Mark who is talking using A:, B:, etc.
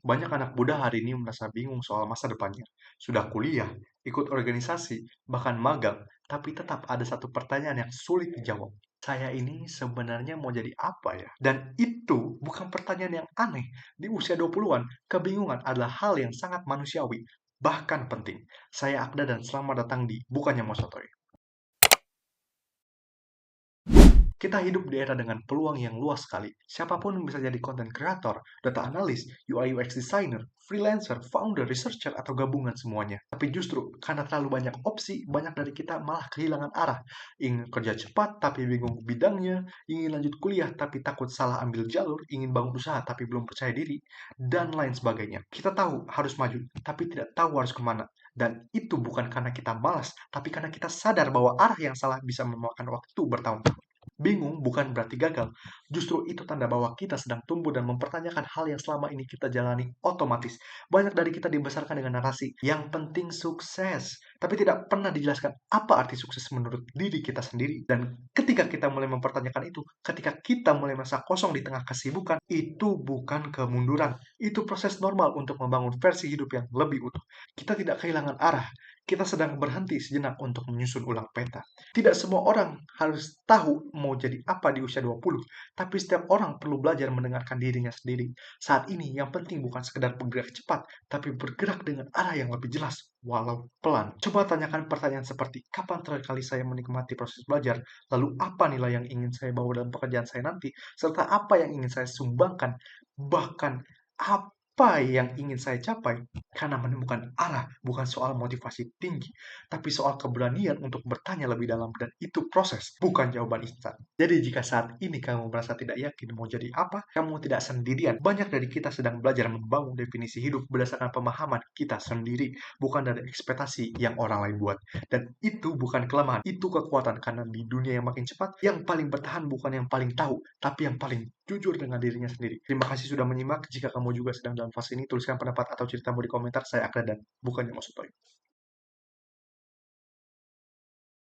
A: Banyak anak muda hari ini merasa bingung soal masa depannya. Sudah kuliah, ikut organisasi, bahkan magang, tapi tetap ada satu pertanyaan yang sulit dijawab. Saya ini sebenarnya mau jadi apa ya? Dan itu bukan pertanyaan yang aneh. Di usia 20-an, kebingungan adalah hal yang sangat manusiawi, bahkan penting. Saya Akda dan selamat datang di Bukannya Mau Sotoy. Kita hidup di era dengan peluang yang luas sekali. Siapapun bisa jadi content creator, data analis, UI UX designer, freelancer, founder, researcher, atau gabungan semuanya. Tapi justru karena terlalu banyak opsi, banyak dari kita malah kehilangan arah. Ingin kerja cepat tapi bingung bidangnya, ingin lanjut kuliah tapi takut salah ambil jalur, ingin bangun usaha tapi belum percaya diri, dan lain sebagainya. Kita tahu harus maju, tapi tidak tahu harus kemana. Dan itu bukan karena kita malas, tapi karena kita sadar bahwa arah yang salah bisa memakan waktu bertahun-tahun. Bingung bukan berarti gagal, justru itu tanda bahwa kita sedang tumbuh dan mempertanyakan hal yang selama ini kita jalani otomatis. Banyak dari kita dibesarkan dengan narasi, yang penting sukses, tapi tidak pernah dijelaskan apa arti sukses menurut diri kita sendiri. Dan ketika kita mulai mempertanyakan itu, ketika kita mulai merasa kosong di tengah kesibukan, itu bukan kemunduran. Itu proses normal untuk membangun versi hidup yang lebih utuh. Kita tidak kehilangan arah, kita sedang berhenti sejenak untuk menyusun ulang peta. Tidak semua orang harus tahu mau jadi apa di usia 20, tapi setiap orang perlu belajar mendengarkan dirinya sendiri. Saat ini yang penting bukan sekedar bergerak cepat, tapi bergerak dengan arah yang lebih jelas, walau pelan. Coba tanyakan pertanyaan seperti, kapan terakhir kali saya menikmati proses belajar? Lalu apa nilai yang ingin saya bawa dalam pekerjaan saya nanti? Serta apa yang ingin saya sumbangkan? Bahkan apa yang ingin saya capai? Karena menemukan arah bukan soal motivasi tinggi, tapi soal keberanian untuk bertanya lebih dalam, dan itu proses, bukan jawaban instan. Jadi jika saat ini kamu merasa tidak yakin mau jadi apa, kamu tidak sendirian. Banyak dari kita sedang belajar membangun definisi hidup berdasarkan pemahaman kita sendiri, bukan dari ekspektasi yang orang lain buat. Dan itu bukan kelemahan, itu kekuatan, karena di dunia yang makin cepat, yang paling bertahan bukan yang paling tahu, tapi yang paling jujur dengan dirinya sendiri. Terima kasih sudah menyimak. Jika kamu juga sedang dalam fase ini, tuliskan pendapat atau ceritamu di komentar. Saya Akra dan Bukannya Mau Sotoy.